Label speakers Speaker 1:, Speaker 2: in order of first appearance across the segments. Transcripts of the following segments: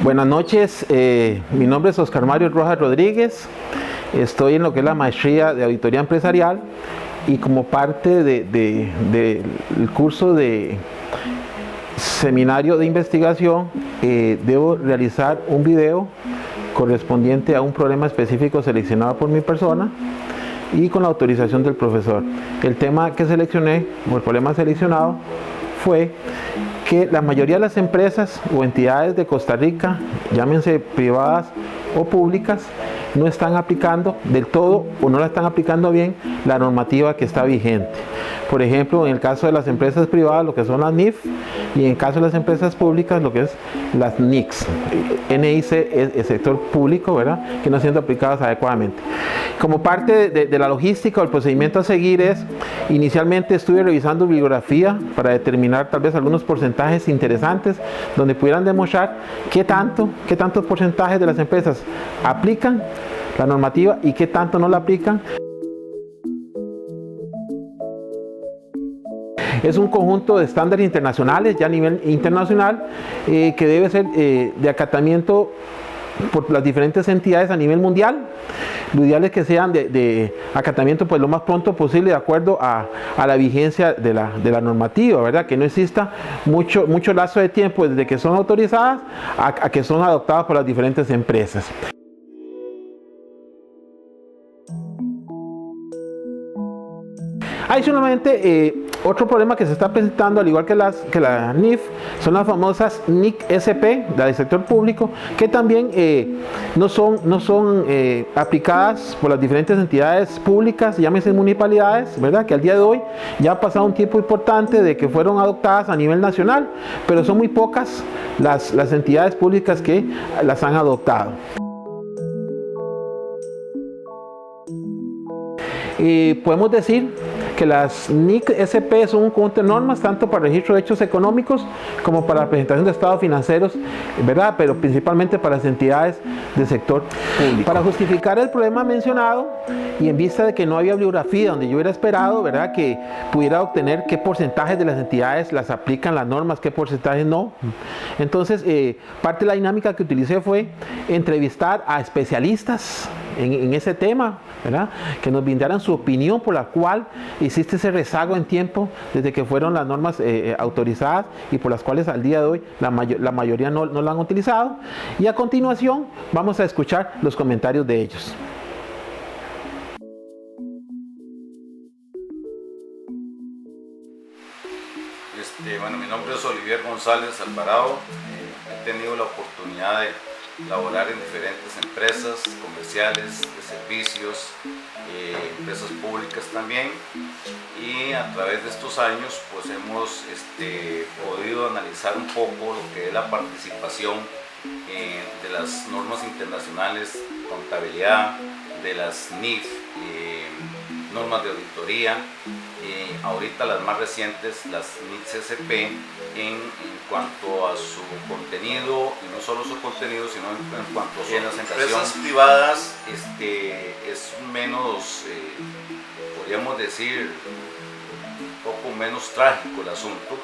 Speaker 1: Buenas noches, mi nombre es Oscar Mario Rojas Rodríguez, estoy en lo que es la maestría de auditoría empresarial y como parte del curso de seminario de investigación debo realizar un video correspondiente a un problema específico seleccionado por mi persona y con la autorización del profesor. El tema que seleccioné, o el problema seleccionado, fue que la mayoría de las empresas o entidades de Costa Rica, llámense privadas o públicas, no están aplicando del todo o no la están aplicando bien la normativa que está vigente. Por ejemplo, en el caso de las empresas privadas, lo que son las NIF, y en el caso de las empresas públicas, lo que es las NICs. NIC es el sector público, ¿verdad?, que no siendo aplicadas adecuadamente. Como parte de la logística o el procedimiento a seguir inicialmente estuve revisando bibliografía para determinar tal vez algunos porcentajes interesantes donde pudieran demostrar qué tantos porcentajes de las empresas aplican la normativa y qué tanto no la aplican. Es un conjunto de estándares internacionales, ya a nivel internacional, que debe ser de acatamiento por las diferentes entidades a nivel mundial. Lo ideal es que sean de acatamiento pues lo más pronto posible, de acuerdo a la vigencia de la normativa, ¿verdad? Que no exista mucho lazo de tiempo desde que son autorizadas a que son adoptadas por las diferentes empresas. Adicionalmente, otro problema que se está presentando, al igual que la NIF, son las famosas NIC-SP del sector público, que también no son aplicadas por las diferentes entidades públicas, llámese municipalidades, ¿verdad? Que al día de hoy ya ha pasado un tiempo importante de que fueron adoptadas a nivel nacional, pero son muy pocas las entidades públicas que las han adoptado. Podemos decir que las NIC-SP son un conjunto de normas tanto para el registro de hechos económicos como para la presentación de estados financieros, ¿verdad?, pero principalmente para las entidades del sector público. Para justificar el problema mencionado y en vista de que no había bibliografía donde yo hubiera esperado, ¿verdad?, que pudiera obtener qué porcentajes de las entidades las aplican las normas, qué porcentajes no. Entonces, parte de la dinámica que utilicé fue entrevistar a especialistas en ese tema, ¿verdad?, que nos brindaran su opinión por la cual existe ese rezago en tiempo desde que fueron las normas autorizadas y por las cuales al día de hoy la mayoría no la han utilizado. Y a continuación vamos a escuchar los comentarios de ellos.
Speaker 2: Bueno, mi nombre es Olivier González Alvarado. He tenido la oportunidad de laborar en diferentes empresas comerciales, de servicios, empresas públicas también, y a través de estos años pues hemos podido analizar un poco lo que es la participación de las normas internacionales, contabilidad, de las NIF, normas de auditoría, ahorita las más recientes, las NIC-SP, en cuanto a su contenido, y no solo su contenido, sino en cuanto a su en las empresas privadas es menos, podríamos decir, un poco menos trágico el asunto,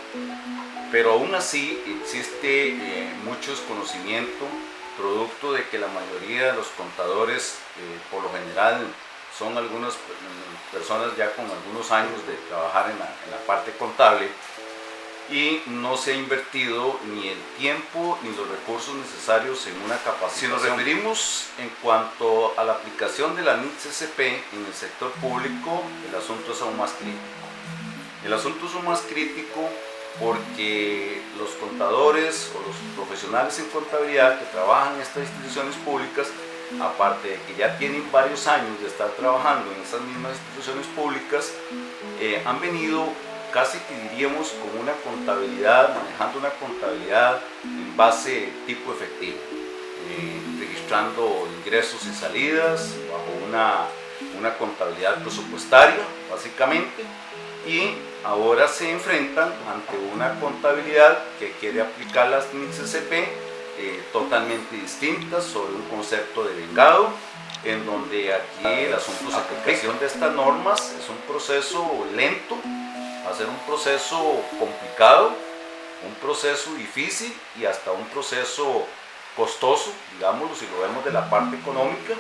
Speaker 2: pero aún así existe mucho desconocimiento, producto de que la mayoría de los contadores, por lo general, son algunas personas ya con algunos años de trabajar en la parte contable, y no se ha invertido ni el tiempo ni los recursos necesarios en una capacitación. Si nos referimos en cuanto a la aplicación de la NIC-SP en el sector público, el asunto es aún más crítico. El asunto es aún más crítico porque los contadores o los profesionales en contabilidad que trabajan en estas instituciones públicas, aparte de que ya tienen varios años de estar trabajando en esas mismas instituciones públicas, han venido casi que diríamos con una contabilidad, manejando una contabilidad en base tipo efectivo, registrando ingresos y salidas bajo una contabilidad presupuestaria básicamente, y ahora se enfrentan ante una contabilidad que quiere aplicar las NIC-SP totalmente distintas sobre un concepto de vengado, en donde aquí el asunto de aplicación de estas normas es un proceso lento, va a ser un proceso complicado, un proceso difícil y hasta un proceso costoso, digámoslo, si lo vemos de la parte económica,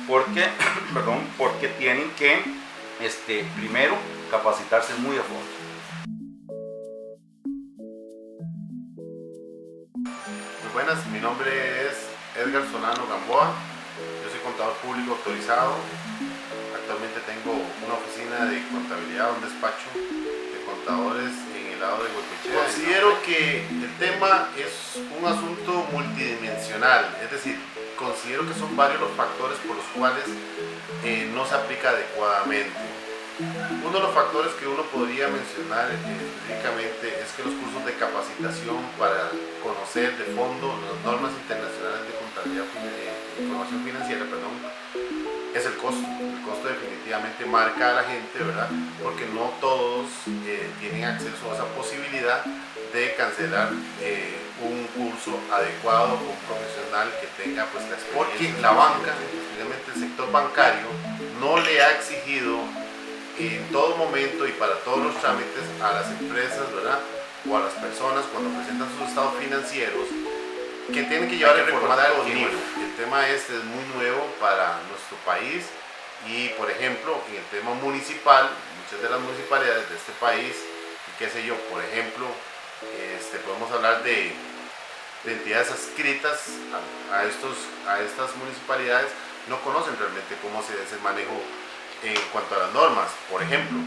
Speaker 2: porque, porque tienen que primero capacitarse muy a fondo.
Speaker 3: Muy buenas, mi nombre es Edgar Solano Gamboa, yo soy contador público autorizado. Actualmente tengo una oficina de contabilidad, un despacho de contadores en el lado de Huecochea. Considero que el tema es un asunto multidimensional, es decir, considero que son varios los factores por los cuales no se aplica adecuadamente. Uno de los factores que uno podría mencionar específicamente es que los cursos de capacitación para conocer de fondo las normas internacionales de contabilidad información financiera, es el costo. El costo definitivamente marca a la gente, ¿verdad? Porque no todos tienen acceso a esa posibilidad de cancelar un curso adecuado con un profesional que tenga pues la experiencia. Porque la banca, especialmente el sector bancario, no le ha exigido en todo momento y para todos los trámites a las empresas, ¿verdad? O a las personas cuando presentan sus estados financieros que tienen que llevar el recordar el NIF. El tema es muy nuevo para nuestro país y, por ejemplo, en el tema municipal, muchas de las municipalidades de este país, qué sé yo, por ejemplo, podemos hablar de entidades adscritas a estas municipalidades, no conocen realmente cómo se hace el manejo en cuanto a las normas. Por ejemplo,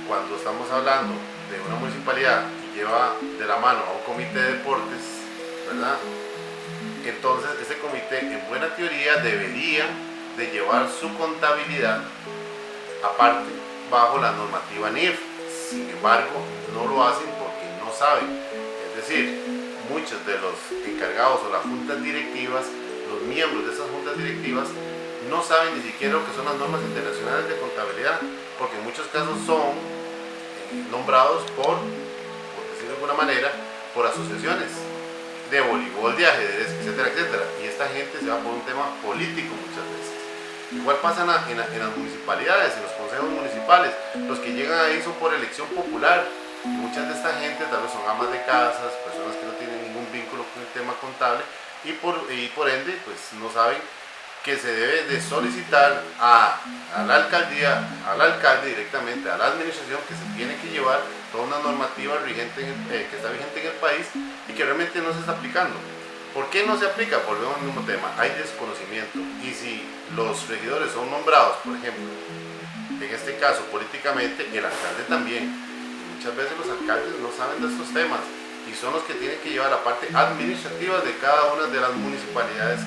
Speaker 3: cuando estamos hablando de una municipalidad que lleva de la mano a un comité de deportes, ¿verdad? Entonces ese comité en buena teoría debería de llevar su contabilidad aparte bajo la normativa NIF. Sin embargo, no lo hacen porque no saben. Es decir, muchos de los encargados o las juntas directivas, los miembros de esas juntas directivas, no saben ni siquiera lo que son las normas internacionales de contabilidad, porque en muchos casos son nombrados por decirlo de alguna manera, por asociaciones de voleibol, de ajedrez, etcétera, etcétera. Y esta gente se va por un tema político muchas veces. Igual pasa en las municipalidades, en los consejos municipales. Los que llegan ahí son por elección popular. Y muchas de esta gente tal vez son amas de casas, personas que no tienen ningún vínculo con el tema contable y por ende pues no saben que se debe de solicitar a la alcaldía, al alcalde directamente, a la administración, que se tiene que llevar toda una normativa vigente que está vigente en el país y que realmente no se está aplicando. ¿Por qué no se aplica? Volvemos al mismo tema, hay desconocimiento. Y si los regidores son nombrados, por ejemplo, en este caso políticamente, el alcalde también. Y muchas veces los alcaldes no saben de estos temas y son los que tienen que llevar la parte administrativa de cada una de las municipalidades.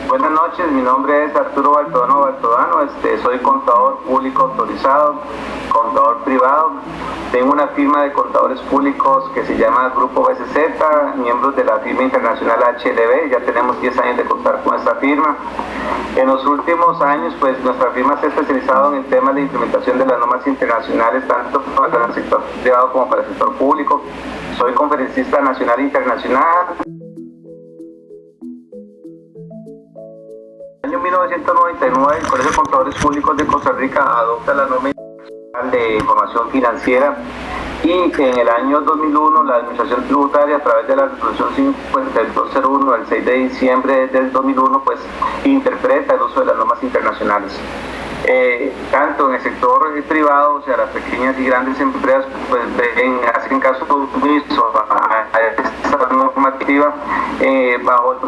Speaker 4: Buenas noches, mi nombre es Arturo Baltodano, soy contador público autorizado, contador privado. Tengo una firma de contadores públicos que se llama Grupo BCZ, miembros de la firma internacional HLB. Ya tenemos 10 años de contar con esta firma. En los últimos años, pues nuestra firma se ha especializado en el tema de implementación de las normas internacionales, tanto para el sector privado como para el sector público. Soy conferencista nacional e internacional. En el año 1999, el Colegio de Contadores Públicos de Costa Rica adopta la norma internacional de información financiera y en el año 2001 la Administración Tributaria, a través de la resolución 5201 del 6 de diciembre del 2001, pues interpreta el uso de las normas internacionales. Tanto en el sector privado, o sea, las pequeñas y grandes empresas, pues hacen caso omiso a esta normativa bajo el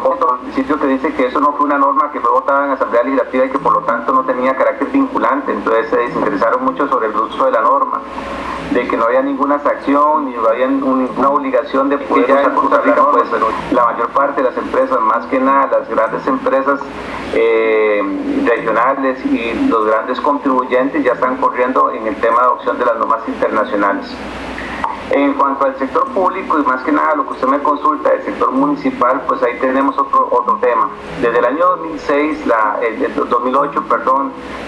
Speaker 4: principio que dice que eso no fue una norma que fue votada en Asamblea Legislativa y que por lo tanto no tenía carácter vinculante. Entonces se desinteresaron mucho sobre el uso de la norma, de que no había ninguna sanción ni no había ninguna obligación de poder usar Costa Rica. Pues la mayor parte de las empresas, más que nada las grandes empresas regionales y los grandes contribuyentes, ya están corriendo en el tema de adopción de las normas internacionales. En cuanto al sector público y más que nada lo que usted me consulta del sector municipal, pues ahí tenemos otro tema. Desde el año 2008,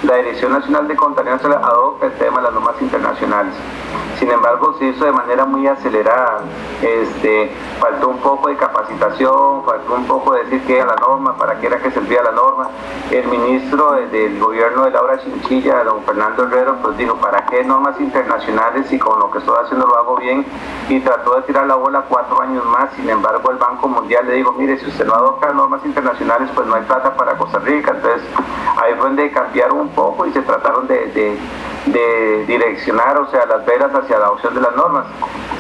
Speaker 4: la Dirección Nacional de Contabilidad adopta el tema de las normas internacionales. Sin embargo, se hizo de manera muy acelerada. faltó un poco de capacitación, faltó un poco de decir qué era la norma, para qué era que servía la norma. El ministro del gobierno de Laura Chinchilla, don Fernando Herrero, pues dijo, ¿para qué normas internacionales si con lo que estoy haciendo lo hago bien? Y trató de tirar la bola 4 años más. Sin embargo, el Banco Mundial le dijo, mire, si usted no adopta normas internacionales, pues no hay plata para Costa Rica. Entonces ahí fue donde cambiaron un poco y se trataron de direccionar, o sea, las velas hacia la adopción de las normas.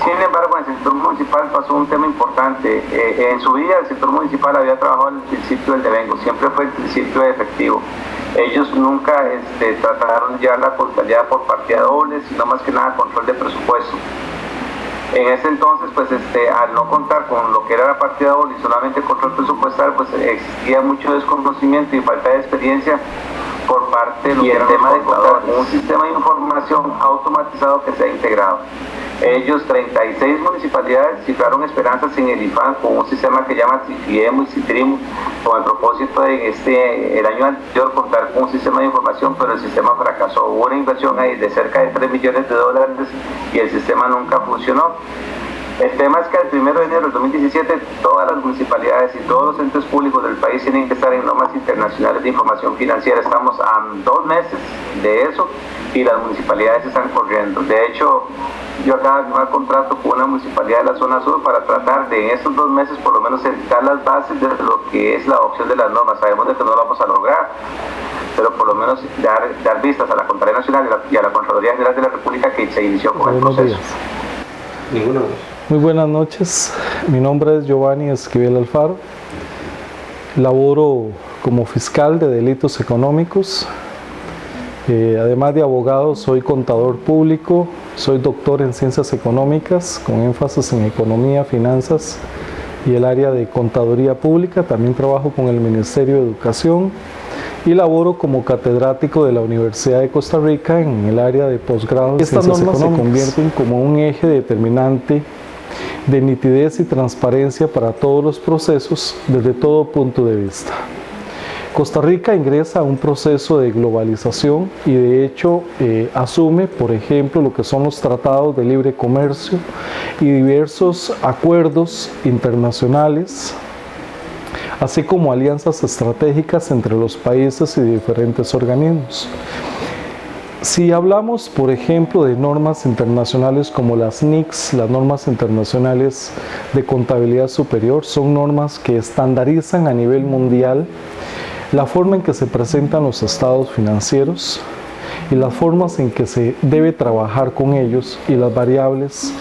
Speaker 4: Sin embargo, en el sector municipal pasó un tema importante. En su vida el sector municipal había trabajado en el principio del devengo, siempre fue el principio de efectivo. Ellos nunca trataron ya la contabilidad por partida doble, sino más que nada control de presupuesto. En ese entonces, pues al no contar con lo que era la partida doble y solamente control presupuestal, pues existía mucho desconocimiento y falta de experiencia por parte de los tema de contar con un sistema de información automatizado que se ha integrado. Ellos, 36 municipalidades, cifraron esperanzas en el IFAN con un sistema que llama CIFIEMO y CITRIMO, con el propósito de el año anterior contar con un sistema de información, pero el sistema fracasó. Hubo una inversión ahí de cerca de $3 millones y el sistema nunca funcionó. El tema es que el 1 de enero del 2017 todas las municipalidades y todos los entes públicos del país tienen que estar en normas internacionales de información financiera. Estamos a 2 meses de eso y las municipalidades están corriendo. De hecho, yo acabo de firmar contrato con una municipalidad de la zona sur para tratar de en estos 2 meses por lo menos sentar las bases de lo que es la adopción de las normas. Sabemos de que no lo vamos a lograr, pero por lo menos dar vistas a la Contraloría Nacional y a la Contraloría General de la República que se inició con el proceso.
Speaker 5: Ninguno.
Speaker 6: Muy buenas noches, mi nombre es Giovanni Esquivel Alfaro, laboro como fiscal de delitos económicos, además de abogado soy contador público, soy doctor en ciencias económicas con énfasis en economía, finanzas y el área de contaduría pública. También trabajo con el Ministerio de Educación y laboro como catedrático de la Universidad de Costa Rica en el área de posgrado en ciencias económicas. Estas normas se convierten como un eje determinante de nitidez y transparencia para todos los procesos desde todo punto de vista. Costa Rica ingresa a un proceso de globalización y de hecho asume, por ejemplo, lo que son los tratados de libre comercio y diversos acuerdos internacionales, así como alianzas estratégicas entre los países y diferentes organismos. Si hablamos, por ejemplo, de normas internacionales como las NICS, las normas internacionales de contabilidad superior, son normas que estandarizan a nivel mundial la forma en que se presentan los estados financieros y las formas en que se debe trabajar con ellos y las variables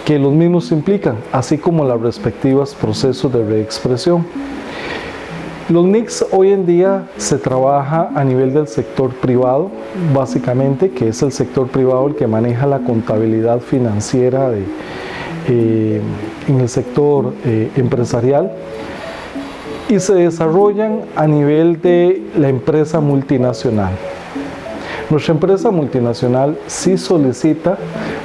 Speaker 6: que los mismos implican, así como los respectivos procesos de reexpresión. Los NICS hoy en día se trabaja a nivel del sector privado, básicamente, que es el sector privado el que maneja la contabilidad financiera en el sector empresarial, y se desarrollan a nivel de la empresa multinacional. Nuestra empresa multinacional sí solicita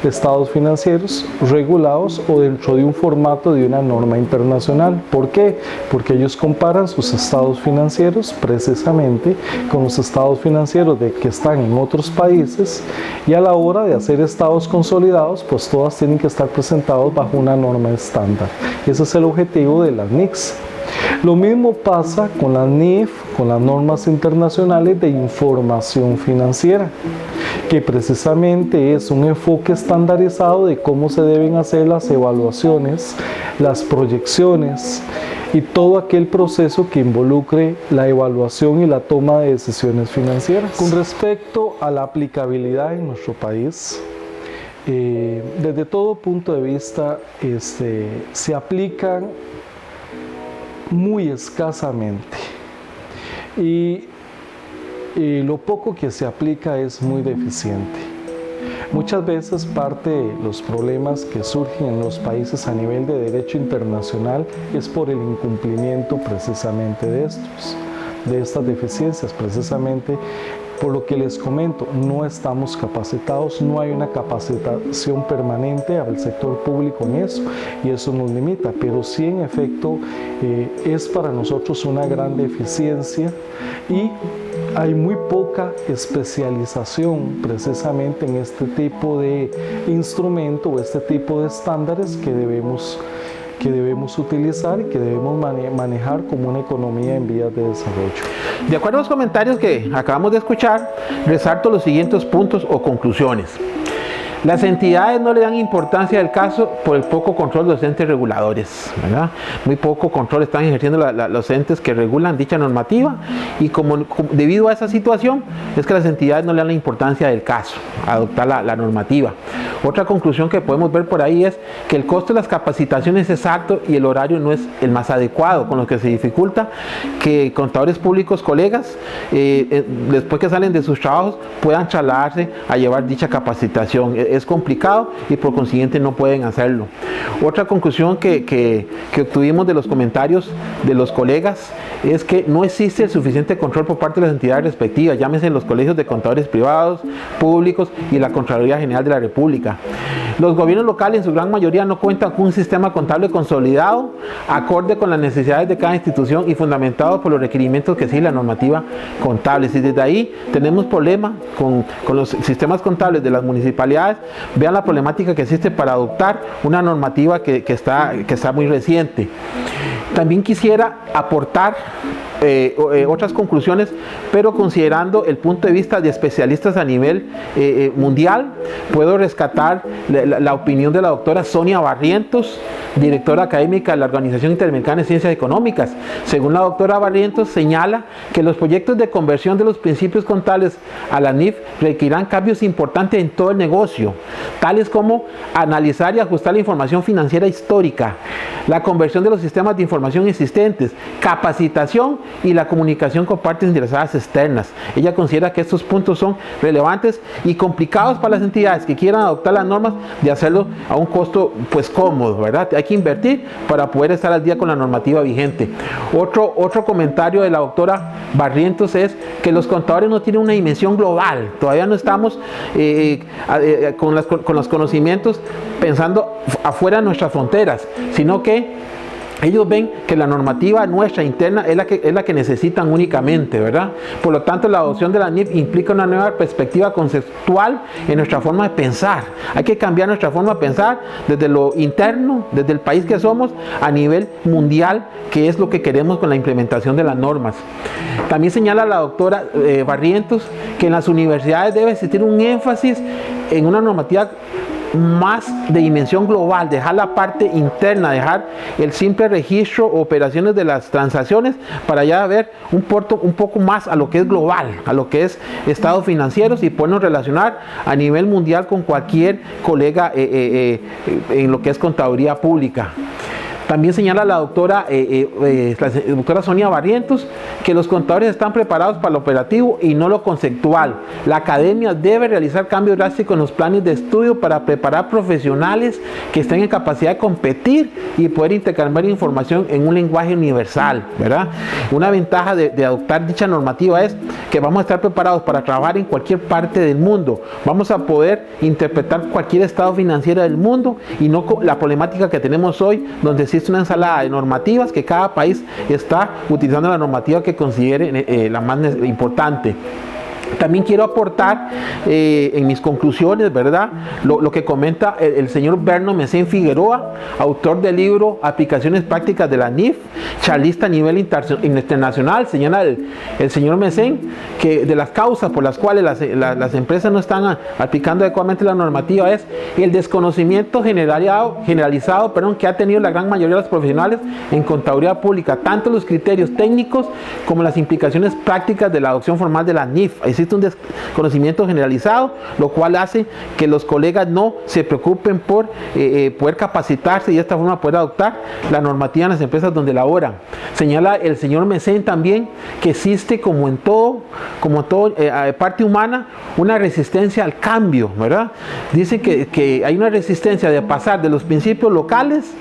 Speaker 6: estados financieros regulados o dentro de un formato de una norma internacional. ¿Por qué? Porque ellos comparan sus estados financieros precisamente con los estados financieros que están en otros países, y a la hora de hacer estados consolidados, pues todas tienen que estar presentados bajo una norma estándar. Ese es el objetivo de las NICS. Lo mismo pasa con las NIF, con las normas internacionales de información financiera, que precisamente es un enfoque estandarizado de cómo se deben hacer las evaluaciones, las proyecciones y todo aquel proceso que involucre la evaluación y la toma de decisiones financieras. Con respecto a la aplicabilidad en nuestro país, desde todo punto de vista se aplican muy escasamente y lo poco que se aplica es muy deficiente. Muchas veces parte de los problemas que surgen en los países a nivel de derecho internacional es por el incumplimiento precisamente de estas deficiencias, precisamente por lo que les comento, no estamos capacitados, no hay una capacitación permanente al sector público en eso, y eso nos limita, pero sí en efecto es para nosotros una gran deficiencia y hay muy poca especialización precisamente en este tipo de instrumento o este tipo de estándares que debemos que debemos utilizar y que debemos manejar como una economía en vías de desarrollo.
Speaker 1: De acuerdo a los comentarios que acabamos de escuchar, resalto los siguientes puntos o conclusiones. Las entidades no le dan importancia al caso por el poco control de los entes reguladores, ¿verdad? Muy poco control están ejerciendo los entes que regulan dicha normativa, y debido a esa situación es que las entidades no le dan la importancia del caso a adoptar la normativa. Otra conclusión que podemos ver por ahí es que el costo de las capacitaciones es alto y el horario no es el más adecuado, con lo que se dificulta que contadores públicos, colegas, después que salen de sus trabajos, puedan trasladarse a llevar dicha capacitación. Es complicado y por consiguiente no pueden hacerlo. Otra conclusión que obtuvimos de los comentarios de los colegas es que no existe el suficiente control por parte de las entidades respectivas, llámese los colegios de contadores privados, públicos y la Contraloría General de la República. Los gobiernos locales en su gran mayoría no cuentan con un sistema contable consolidado, acorde con las necesidades de cada institución y fundamentado por los requerimientos que sigue la normativa contable. Si desde ahí tenemos problemas con los sistemas contables de las municipalidades, vean la problemática que existe para adoptar una normativa que está muy reciente. También quisiera aportar otras conclusiones, pero considerando el punto de vista de especialistas a nivel mundial, puedo rescatar la opinión de la doctora Sonia Barrientos, directora académica de la Organización Interamericana de Ciencias Económicas. Según la doctora Barrientos, señala que los proyectos de conversión de los principios contables a la NIF requerirán cambios importantes en todo el negocio, tales como analizar y ajustar la información financiera histórica, la conversión de los sistemas de información existentes, capacitación y la comunicación con partes interesadas externas. Ella considera que estos puntos son relevantes y complicados para las entidades que quieran adoptar las normas, de hacerlo a un costo pues cómodo, ¿verdad? Hay que invertir para poder estar al día con la normativa vigente. Otro comentario de la doctora Barrientos es que los contadores no tienen una dimensión global. Todavía no estamos con los conocimientos pensando afuera de nuestras fronteras, sino que ellos ven que la normativa nuestra interna es la que necesitan únicamente, ¿verdad? Por lo tanto, la adopción de la NIF implica una nueva perspectiva conceptual en nuestra forma de pensar. Hay que cambiar nuestra forma de pensar desde lo interno, desde el país que somos, a nivel mundial, que es lo que queremos con la implementación de las normas. También señala la doctora Barrientos que en las universidades debe existir un énfasis en una normativa más de dimensión global, dejar la parte interna, dejar el simple registro o operaciones de las transacciones para ya ver un poco más a lo que es global, a lo que es estados financieros, y podernos relacionar a nivel mundial con cualquier colega en lo que es contaduría pública. También señala la doctora Sonia Barrientos que los contadores están preparados para lo operativo y no lo conceptual. La academia debe realizar cambios drásticos en los planes de estudio para preparar profesionales que estén en capacidad de competir y poder intercambiar información en un lenguaje universal, ¿verdad? Una ventaja de adoptar dicha normativa es que vamos a estar preparados para trabajar en cualquier parte del mundo. Vamos a poder interpretar cualquier estado financiero del mundo, y no la problemática que tenemos hoy, donde existe una ensalada de normativas que cada país está utilizando la normativa que considere la más importante. También quiero aportar en mis conclusiones, ¿verdad?, lo que comenta el señor Berno Mesén Figueroa, autor del libro Aplicaciones Prácticas de la NIF, charlista a nivel internacional. Señala el señor Mesén que de las causas por las cuales las empresas no están aplicando adecuadamente la normativa es el desconocimiento generalizado, que ha tenido la gran mayoría de los profesionales en contaduría pública, tanto los criterios técnicos como las implicaciones prácticas de la adopción formal de la NIF. Existe un desconocimiento generalizado, lo cual hace que los colegas no se preocupen por poder capacitarse y de esta forma poder adoptar la normativa en las empresas donde laboran. Señala el señor Mesén también que existe, como en todo parte humana, una resistencia al cambio, ¿verdad? Dice que hay una resistencia de pasar de los principios locales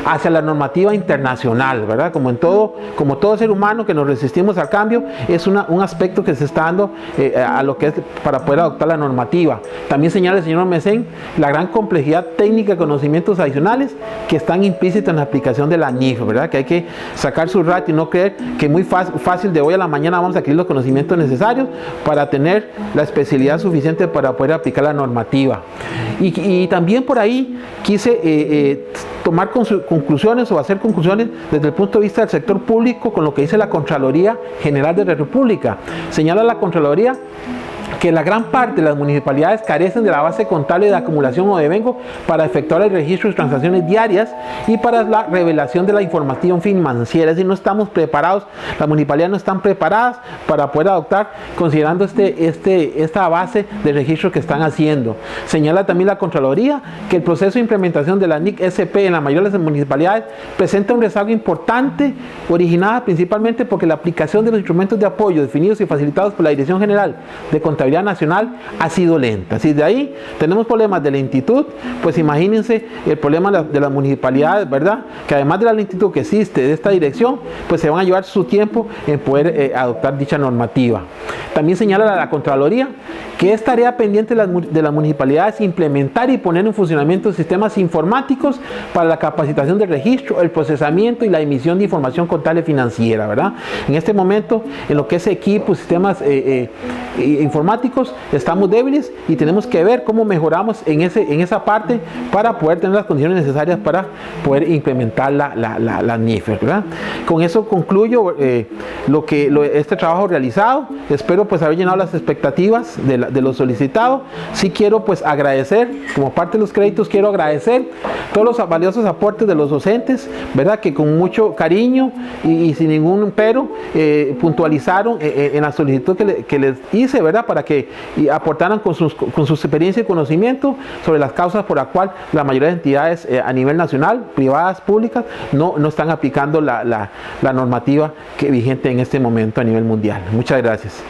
Speaker 1: hacia la normativa internacional, ¿verdad? Como todo ser humano que nos resistimos al cambio, es un aspecto que se está dando a lo que es para poder adoptar la normativa. También señala el señor Mesén la gran complejidad técnica y conocimientos adicionales que están implícitos en la aplicación de la NIF, ¿verdad? Que hay que sacar su rato y no creer que muy fácil de hoy a la mañana vamos a adquirir los conocimientos necesarios para tener la especialidad suficiente para poder aplicar la normativa. Y también por ahí quise tomar conclusiones o hacer conclusiones desde el punto de vista del sector público con lo que dice la Contraloría General de la República. Señala la Contraloría que la gran parte de las municipalidades carecen de la base contable de acumulación o devengo para efectuar el registro de transacciones diarias y para la revelación de la información financiera. Es decir, no estamos preparados, las municipalidades no están preparadas para poder adoptar, considerando esta base de registro que están haciendo. Señala también la Contraloría que el proceso de implementación de la NIC-SP en la mayoría de las municipalidades presenta un rezago importante, originada principalmente porque la aplicación de los instrumentos de apoyo definidos y facilitados por la Dirección General de Contabilidad Nacional ha sido lenta. Si de ahí tenemos problemas de lentitud, pues imagínense el problema de las municipalidades, ¿verdad? Que además de la lentitud que existe de esta dirección, pues se van a llevar su tiempo en poder adoptar dicha normativa. También señala la Contraloría que es tarea pendiente de las municipalidades implementar y poner en funcionamiento sistemas informáticos para la capacitación del registro, el procesamiento y la emisión de información contable financiera, ¿verdad? En este momento, en lo que es equipos, sistemas informáticos, estamos débiles y tenemos que ver cómo mejoramos en esa parte para poder tener las condiciones necesarias para poder implementar la NIF, ¿verdad? Con eso concluyo este trabajo realizado. Espero pues haber llenado las expectativas de lo solicitado. Sí quiero pues agradecer, como parte de los créditos, quiero agradecer todos los valiosos aportes de los docentes, ¿verdad? Que con mucho cariño y sin ningún pero puntualizaron en la solicitud que les hice, ¿verdad? Para que aportaran con su experiencia y conocimiento sobre las causas por las cuales la mayoría de entidades a nivel nacional, privadas, públicas, no están aplicando la normativa vigente en este momento a nivel mundial. Muchas gracias.